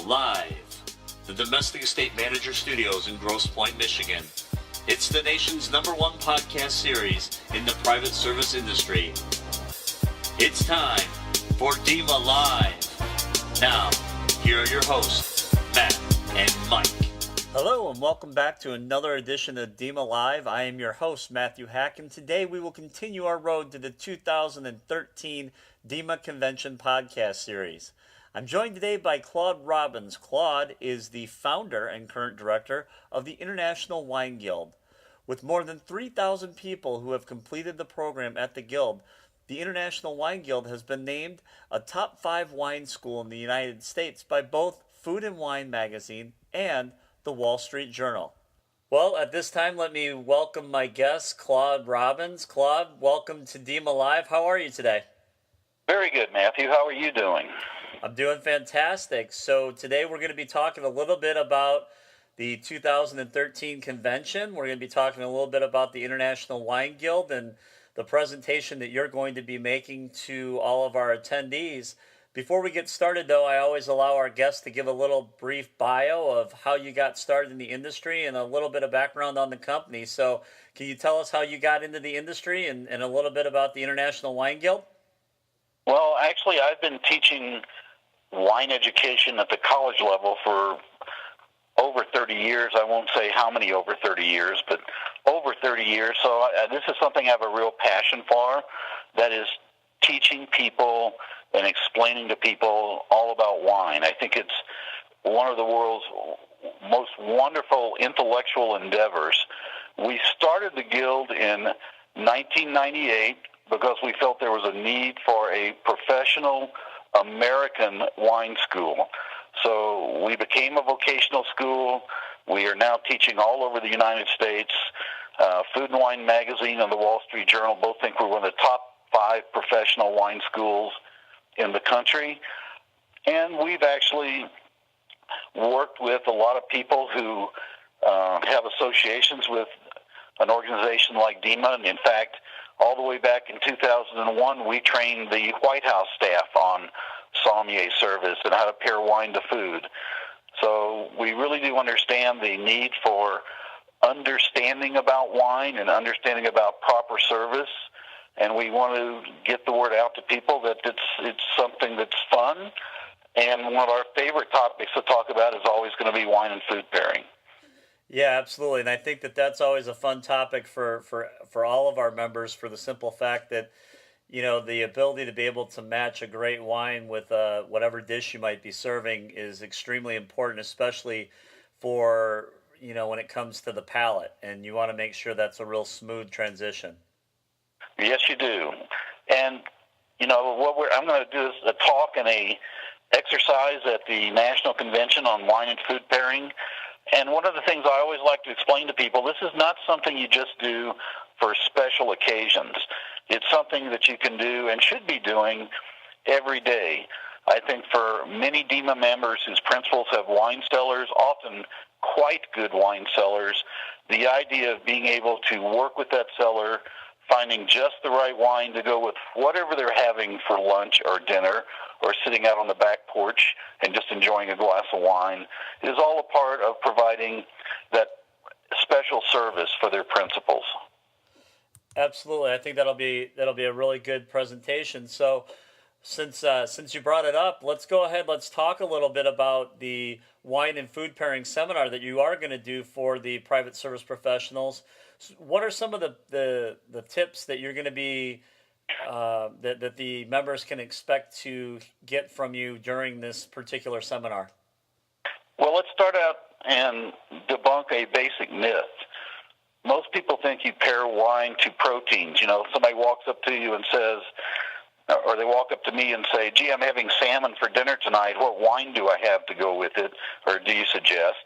live, the Domestic Estate Manager Studios in Grosse Pointe, Michigan. It's the nation's #1 podcast series in the private service industry. It's time for DEMA Live. Now, here are your hosts, Matt and Mike. Hello and welcome back to another edition of DEMA Live. I am your host, Matthew Hack, and today we will continue our road to the 2013 DEMA Convention podcast series. I'm joined today by Claude Robbins. Claude is the founder and current director of the International Wine Guild. With more than 3,000 people who have completed the program at the Guild, the International Wine Guild has been named a top 5 wine school in the United States by both Food and Wine magazine and the Wall Street Journal. Well, at this time, let me welcome my guest, Claude Robbins. Claude, welcome to DEMA Live. How are you today? Very good, Matthew. How are you doing? I'm doing fantastic. So today we're going to be talking a little bit about the 2013 convention. We're going to be talking a little bit about the International Wine Guild and the presentation that you're going to be making to all of our attendees. Before we get started, though, I always allow our guests to give a little brief bio of how you got started in the industry and a little bit of background on the company. So can you tell us how you got into the industry and a little bit about the International Wine Guild? Well, actually, I've been teaching wine education at the college level for over 30 years. I won't say how many over 30 years, but over 30 years. So this is something I have a real passion for, that is teaching people and explaining to people all about wine. I think it's one of the world's most wonderful intellectual endeavors. We started the Guild in 1998 because we felt there was a need for a professional American wine school. So we became a vocational school. We are now teaching all over the United States. Food and Wine magazine and the Wall Street Journal both think we're one of the top 5 professional wine schools in the country. And we've actually worked with a lot of people who have associations with an organization like DEMA. And in fact, all the way back in 2001, we trained the White House staff on sommelier service and how to pair wine to food. So we really do understand the need for understanding about wine and understanding about proper service. And we want to get the word out to people that it's something that's fun. And one of our favorite topics to talk about is always going to be wine and food pairing. Yeah, absolutely. And I think that that's always a fun topic for all of our members, for the simple fact that, you know, the ability to be able to match a great wine with whatever dish you might be serving is extremely important, especially for, you know, when it comes to the palate. And you want to make sure that's a real smooth transition. Yes, you do. And, you know, what I'm going to do is a talk and a exercise at the National Convention on Wine and Food Pairing. And one of the things I always like to explain to people, this is not something you just do for special occasions. It's something that you can do and should be doing every day. I think for many DEMA members whose principals have wine cellars, often quite good wine cellars, the idea of being able to work with that cellar, finding just the right wine to go with whatever they're having for lunch or dinner, or sitting out on the back porch and just enjoying a glass of wine, is all a part of providing that special service for their principals. Absolutely. I think that'll be a really good presentation. So since you brought it up, let's go ahead. Let's talk a little bit about the wine and food pairing seminar that you are going to do for the private service professionals. What are some of the tips that you're going to be that the members can expect to get from you during this particular seminar? Well, let's start out and debunk a basic myth. Most people think you pair wine to proteins. You know, somebody walks up to you and says, or they walk up to me and say, gee, I'm having salmon for dinner tonight. What wine do I have to go with it, or do you suggest?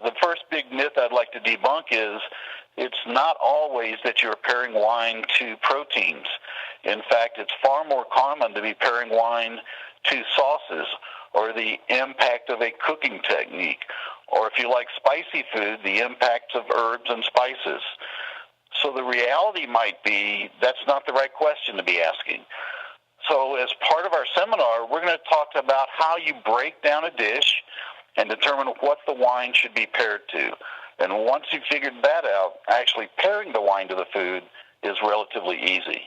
The first big myth I'd like to debunk is it's not always that you're pairing wine to proteins. In fact, it's far more common to be pairing wine to sauces or the impact of a cooking technique, or if you like spicy food, the impact of herbs and spices. So the reality might be that's not the right question to be asking. So as part of our seminar, we're going to talk about how you break down a dish and determine what the wine should be paired to. And once you've figured that out, actually pairing the wine to the food is relatively easy.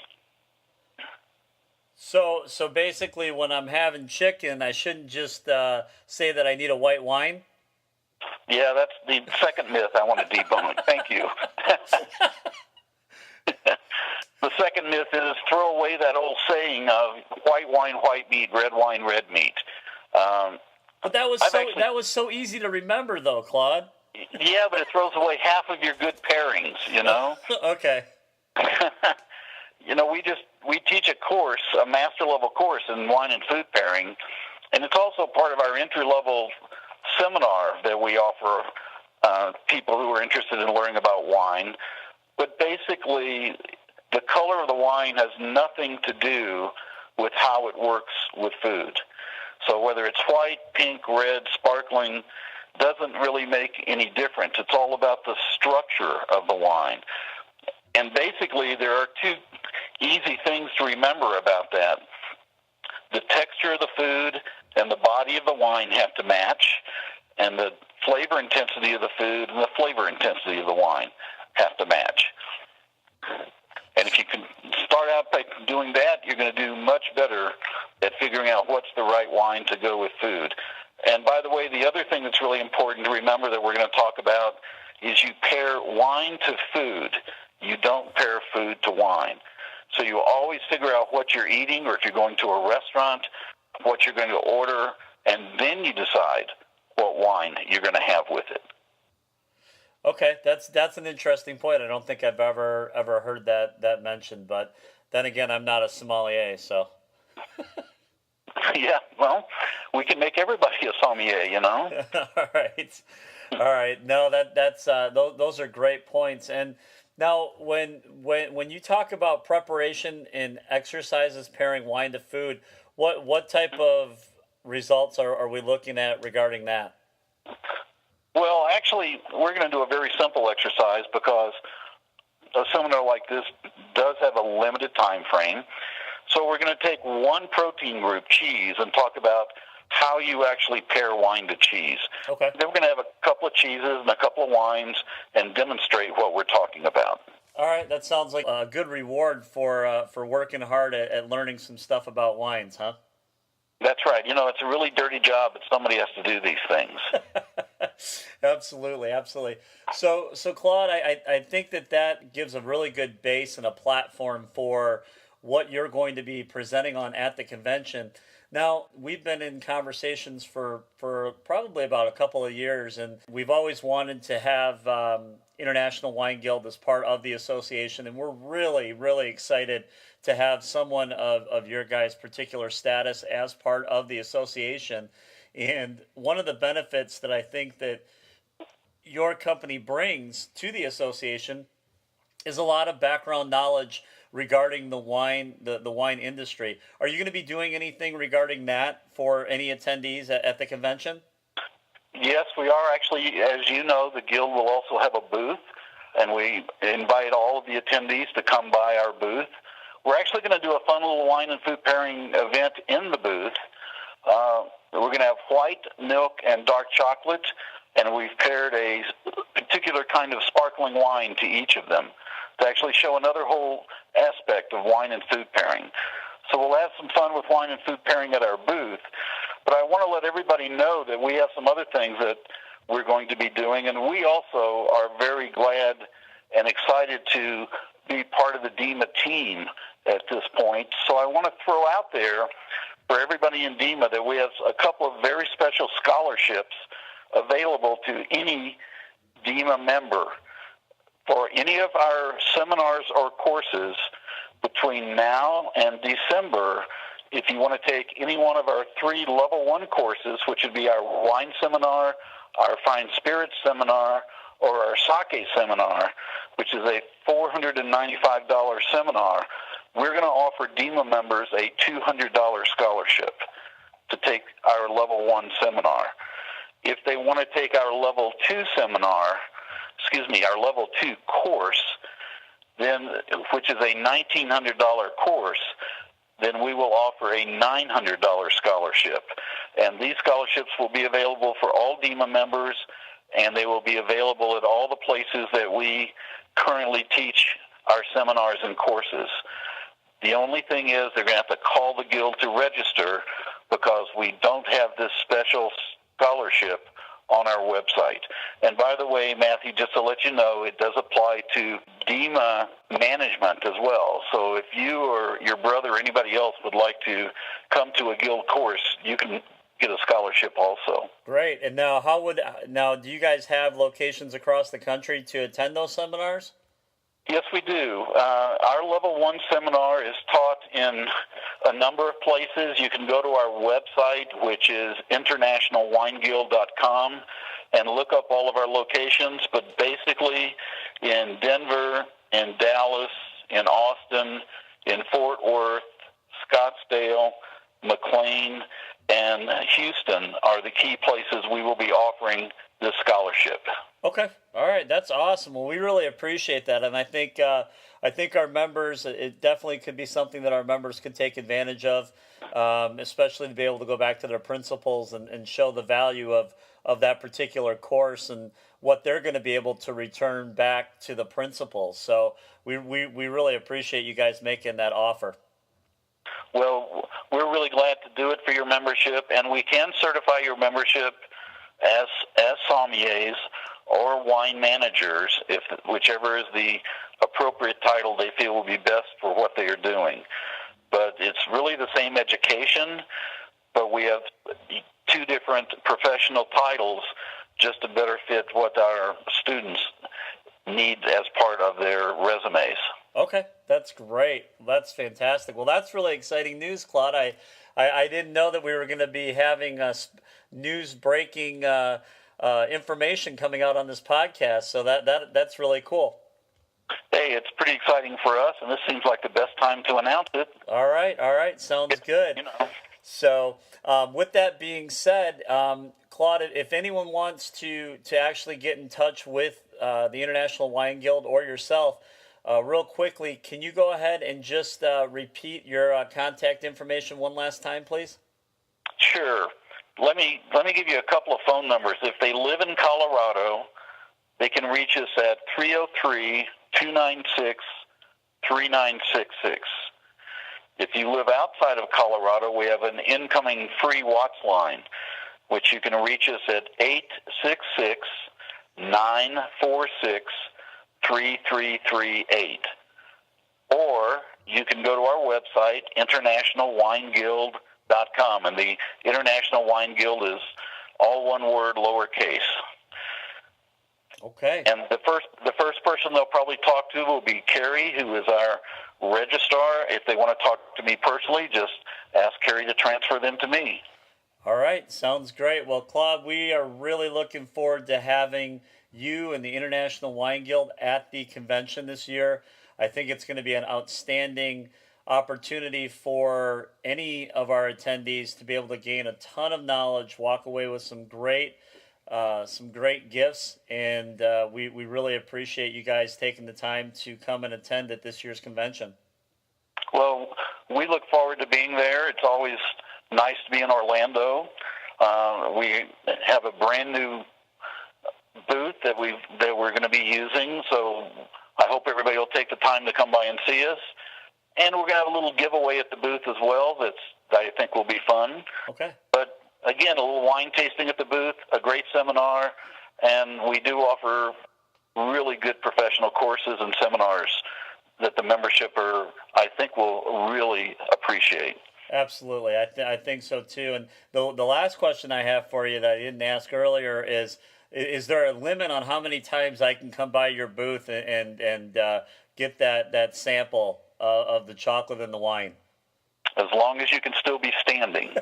So basically, when I'm having chicken, I shouldn't just say that I need a white wine? Yeah, that's the second myth I want to debunk. Thank you. The second myth is throw away that old saying of white wine, white meat, red wine, red meat. But that was so easy to remember, though, Claude. Yeah, but it throws away half of your good pairings, you know? Okay. You know, we teach a course, a master level course in wine and food pairing, and it's also part of our entry level seminar that we offer people who are interested in learning about wine. But basically, the color of the wine has nothing to do with how it works with food. So whether it's white, pink, red, sparkling, doesn't really make any difference. It's all about the structure of the wine. And basically, there are two easy things to remember about that. The texture of the food and the body of the wine have to match, and the flavor intensity of the food and the flavor intensity of the wine have to match. And if you can start out by doing that, you're going to do much better at figuring out what's the right wine to go with food. And by the way, the other thing that's really important to remember that we're going to talk about is you pair wine to food. You don't pair food to wine. So you always figure out what you're eating, or if you're going to a restaurant, what you're going to order, and then you decide what wine you're going to have with it. Okay, that's an interesting point. I don't think I've ever heard that mentioned, but then again, I'm not a sommelier, so. Yeah, well, we can make everybody a sommelier, you know. All right. No, that's those are great points. And now, when you talk about preparation and exercises pairing wine to food, what type of results are we looking at regarding that? Well, actually, we're going to do a very simple exercise because a seminar like this does have a limited time frame. So we're going to take one protein group, cheese, and talk about how you actually pair wine to cheese. Okay. Then we're going to have a couple of cheeses and a couple of wines and demonstrate what we're talking about. All right, that sounds like a good reward for working hard at learning some stuff about wines, huh? That's right. You know, it's a really dirty job, but somebody has to do these things. Absolutely. So Claude, I think that gives a really good base and a platform for what you're going to be presenting on at the convention. Now, we've been in conversations for probably about a couple of years, and we've always wanted to have International Wine Guild as part of the association, and we're really, really excited to have someone of your guys' particular status as part of the association. And one of the benefits that I think that your company brings to the association is a lot of background knowledge regarding the wine industry. Are you going to be doing anything regarding that for any attendees at the convention? Yes, we are. Actually, as you know, the Guild will also have a booth, and we invite all of the attendees to come by our booth. We're actually going to do a fun little wine and food pairing event in the booth. We're going to have white, milk, and dark chocolate, and we've paired a particular kind of sparkling wine to each of them to actually show another whole aspect of wine and food pairing. So we'll have some fun with wine and food pairing at our booth, but I want to let everybody know that we have some other things that we're going to be doing, and we also are very glad and excited to be part of the DEMA team at this point. So I want to throw out there for everybody in DEMA that we have a couple of very special scholarships available to any DEMA member for any of our seminars or courses between now and December. If you want to take any one of our 3 level 1 courses, which would be our wine seminar, our fine spirits seminar, or our sake seminar, which is a $495 seminar, we're going to offer DEMA members a $200 scholarship to take our level 1 seminar. If they want to take our level 2 our level 2 course, then, which is a $1,900 course, then we will offer a $900 scholarship. And these scholarships will be available for all DEMA members, and they will be available at all the places that we currently teach our seminars and courses. The only thing is they're going to have to call the Guild to register, because we don't have this special scholarship on our website. And by the way, Matthew, just to let you know, it does apply to DEMA management as well. So if you or your brother or anybody else would like to come to a Guild course, you can get a scholarship also. Great. And now do you guys have locations across the country to attend those seminars? Yes, we do. Our Level 1 seminar is taught in a number of places. You can go to our website, which is internationalwineguild.com, and look up all of our locations. But basically, in Denver, in Dallas, in Austin, in Fort Worth, Scottsdale, McLean, and Houston are the key places we will be offering this scholarship. Okay. All right. That's awesome. Well, we really appreciate that. And I think our members, it definitely could be something that our members could take advantage of, especially to be able to go back to their principals and show the value of that particular course and what they're going to be able to return back to the principals. So we really appreciate you guys making that offer. Well, we're really glad to do it for your membership, and we can certify your membership as sommeliers or wine managers, whichever is the appropriate title they feel will be best for what they are doing. But it's really the same education, but we have two different professional titles just to better fit what our students need as part of their resumes. Okay, that's great. That's fantastic. Well, that's really exciting news, Claude. I didn't know that we were going to be having news breaking information coming out on this podcast, so that's really cool. Hey, it's pretty exciting for us, and this seems like the best time to announce it. All right, sounds good. So, with that being said, Claude, if anyone wants to actually get in touch with the International Wine Guild or yourself, real quickly, can you go ahead and just repeat your contact information one last time, please? Sure. Let me give you a couple of phone numbers. If they live in Colorado, they can reach us at 303-296-3966. If you live outside of Colorado, we have an incoming free Watts line, which you can reach us at 866-946-3338. Or you can go to our website, internationalwineguild.com, and the International Wine Guild is all one word, lowercase. Okay. And the first person they'll probably talk to will be Carrie, who is our registrar. If they want to talk to me personally, just ask Carrie to transfer them to me. All right, sounds great. Well, Claude, we are really looking forward to having you and the International Wine Guild at the convention this year. I think it's going to be an outstanding opportunity for any of our attendees to be able to gain a ton of knowledge, walk away with some great gifts, and we really appreciate you guys taking the time to come and attend at this year's convention. Well, we look forward to being there. It's always nice to be in Orlando. We have a brand new booth that we're going to be using, so I hope everybody will take the time to come by and see us. And we're going to have a little giveaway at the booth as well that I think will be fun. Okay. But again, a little wine tasting at the booth, a great seminar, and we do offer really good professional courses and seminars that the membership I think will really appreciate. Absolutely. I think so too. And the last question I have for you that I didn't ask earlier is there a limit on how many times I can come by your booth and get that sample of the chocolate and the wine? As long as you can still be standing.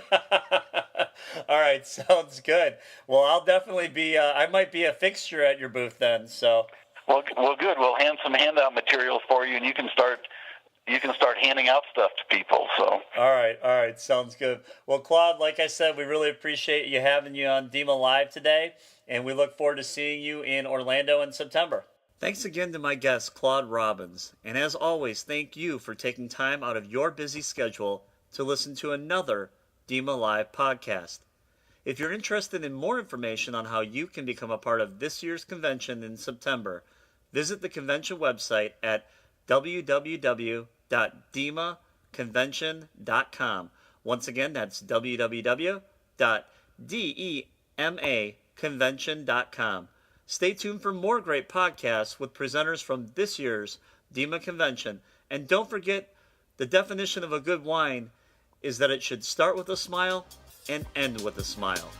All right, sounds good. Well, I'll definitely be. I might be a fixture at your booth then. So. Well, good. We'll hand some handout materials for you, and you can start handing out stuff to people. So. All right, sounds good. Well, Claude, like I said, we really appreciate having you on DEMA Live today, and we look forward to seeing you in Orlando in September. Thanks again to my guest, Claude Robbins. And as always, thank you for taking time out of your busy schedule to listen to another DEMA Live podcast. If you're interested in more information on how you can become a part of this year's convention in September, visit the convention website at www.demaconvention.com. Once again, that's www.demaconvention.com. Stay tuned for more great podcasts with presenters from this year's DEMA Convention. And don't forget, the definition of a good wine is that it should start with a smile and end with a smile.